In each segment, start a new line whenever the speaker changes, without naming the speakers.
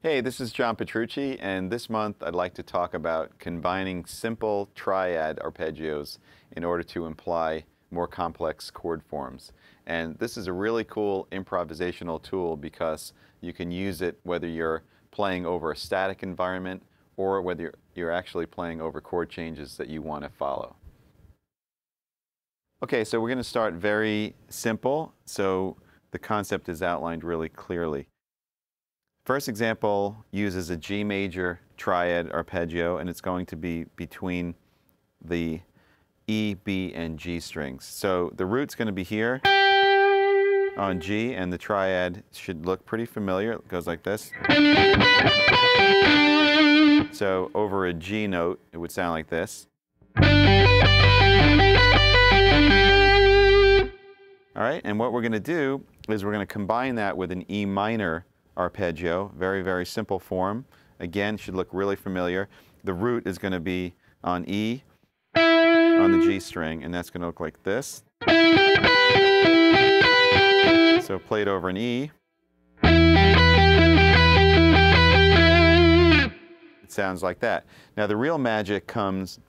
Hey, this is John Petrucci, and this month I'd like to talk about combining simple triad arpeggios in order to imply more complex chord forms. And this is a really cool improvisational tool because you can use it whether you're playing over a static environment or whether you're actually playing over chord changes that you want to follow. Okay, so we're going to start very simple, so the concept is outlined really clearly. First example uses a G major triad arpeggio, and it's going to be between the E, B, and G strings. So the root's going to be here on G, and the triad should look pretty familiar. It goes like this. So over a G note, it would sound like this. All right, and what we're going to do is we're going to combine that with an E minor arpeggio, very, very simple form. Again, should look really familiar. The root is going to be on E, on the G string, and that's going to look like this. So played over an E. It sounds like that. Now the real magic comes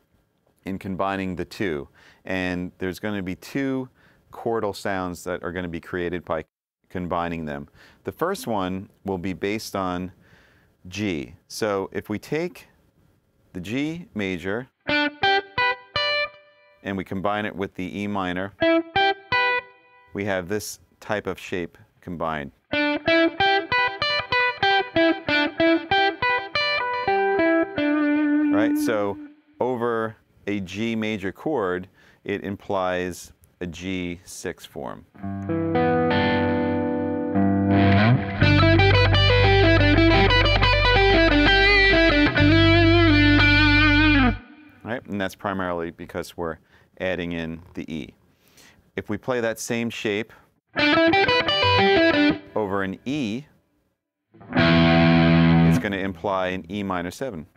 in combining the two, and there's going to be two chordal sounds that are going to be created by combining them. The first one will be based on G. So if we take the G major and we combine it with the E minor, we have this type of shape combined. Right? So over a G major chord, it implies a G6 form. Right? And that's primarily because we're adding in the E. If we play that same shape over an E, it's going to imply an E minor 7.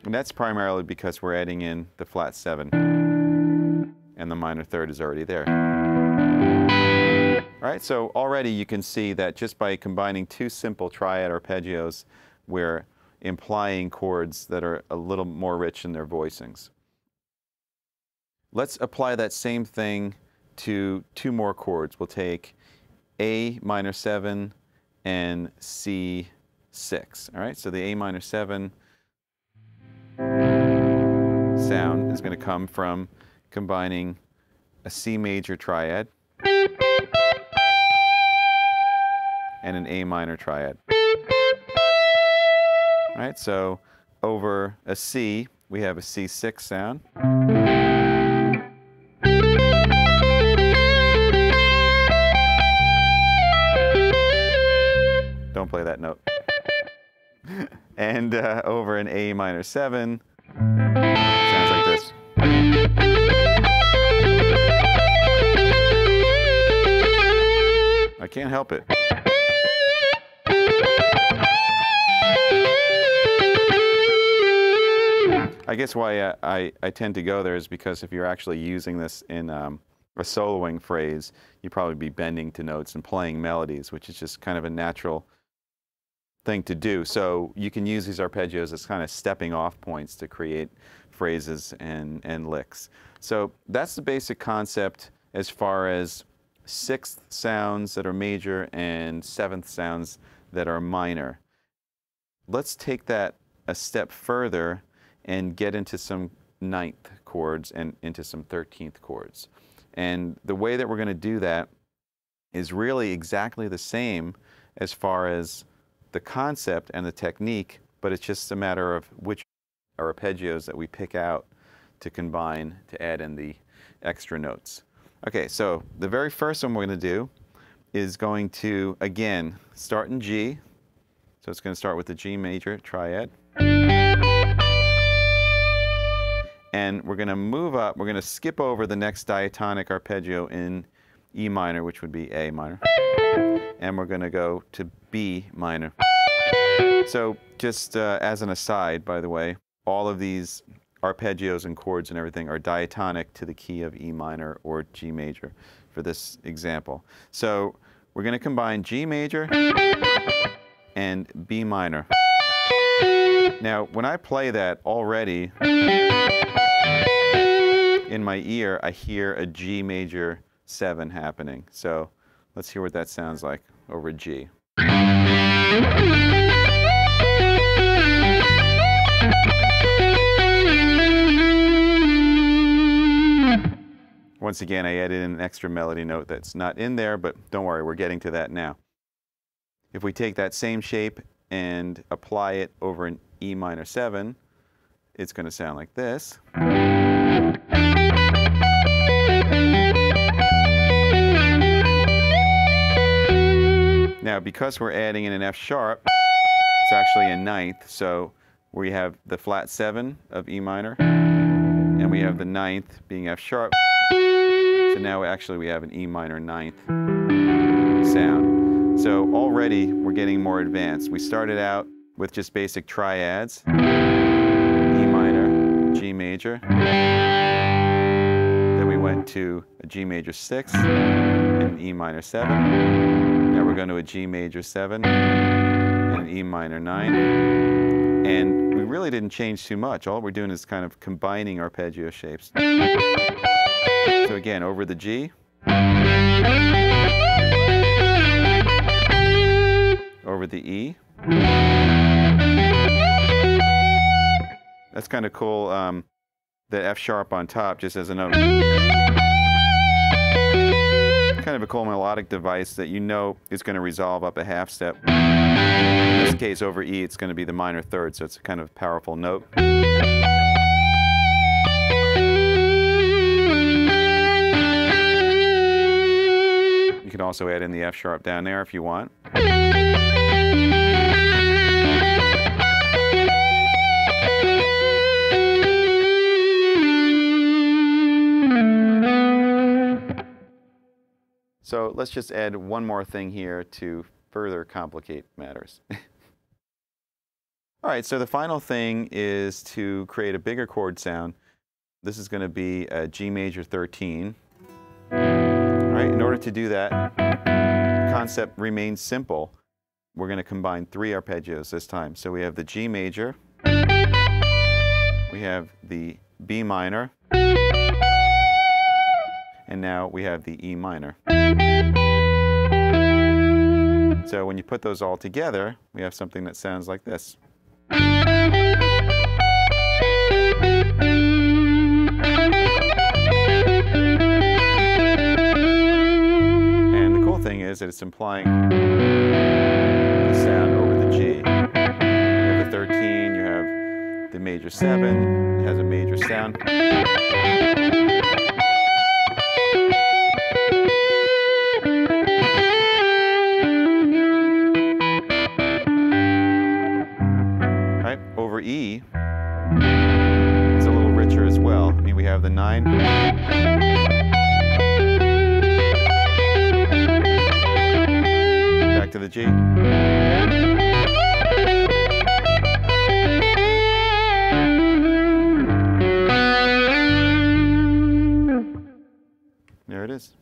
And that's primarily because we're adding in the flat 7, and the minor third is already there. All right, so already you can see that just by combining two simple triad arpeggios, we're implying chords that are a little more rich in their voicings. Let's apply that same thing to two more chords. We'll take A minor 7 and C6. All right, so the A minor 7 sound is going to come from combining a C major triad and an A minor triad. All right, so over a C, we have a C6 sound. Don't play that note. And over an A minor 7, sounds like this. I can't help it. I guess why I tend to go there is because if you're actually using this in a soloing phrase, you'd probably be bending to notes and playing melodies, which is just kind of a natural thing to do. So you can use these arpeggios as kind of stepping off points to create phrases and licks. So that's the basic concept as far as sixth sounds that are major and seventh sounds that are minor. Let's take that a step further and get into some ninth chords and into some 13th chords. And the way that we're going to do that is really exactly the same as far as the concept and the technique, but it's just a matter of which arpeggios that we pick out to combine to add in the extra notes. Okay, so the very first one we're going to do is going to, again, start in G. So it's going to start with the G major triad. And we're going to move up, we're going to skip over the next diatonic arpeggio in E minor, which would be A minor. And we're going to go to B minor. So just as an aside, by the way, all of these arpeggios and chords and everything are diatonic to the key of E minor or G major for this example. So we're going to combine G major and B minor. Now, when I play that already, in my ear, I hear a G major 7 happening. So let's hear what that sounds like over G. Once again, I added in an extra melody note that's not in there, but don't worry, we're getting to that now. If we take that same shape and apply it over an E minor 7, it's going to sound like this. Now, because we're adding in an F sharp, it's actually a ninth, so we have the flat 7 of E minor, and we have the ninth being F sharp. So now actually we have an E minor ninth sound. So already we're getting more advanced. We started out with just basic triads, E minor, G major. Then we went to a G major 6 and an E minor 7. Now we're going to a G major 7 and an E minor 9. And we really didn't change too much. All we're doing is kind of combining arpeggio shapes. So again, over the G, over the E. That's kind of cool, the F sharp on top just as a note. Kind of a cool melodic device that you know is going to resolve up a half step. In this case, over E, it's going to be the minor third, so it's a kind of powerful note. You can also add in the F sharp down there if you want. So let's just add one more thing here to further complicate matters. All right, so the final thing is to create a bigger chord sound. This is going to be a G major 13. All right, in order to do that, the concept remains simple. We're going to combine 3 arpeggios this time. So we have the G major, we have the B minor, and now we have the E minor. So when you put those all together, we have something that sounds like this. And the cool thing is that it's implying the sound over the G. You have the 13, you have the major 7, it has a major sound. Over E, it's a little richer as well. I mean, we have the 9. Back to the G. There it is.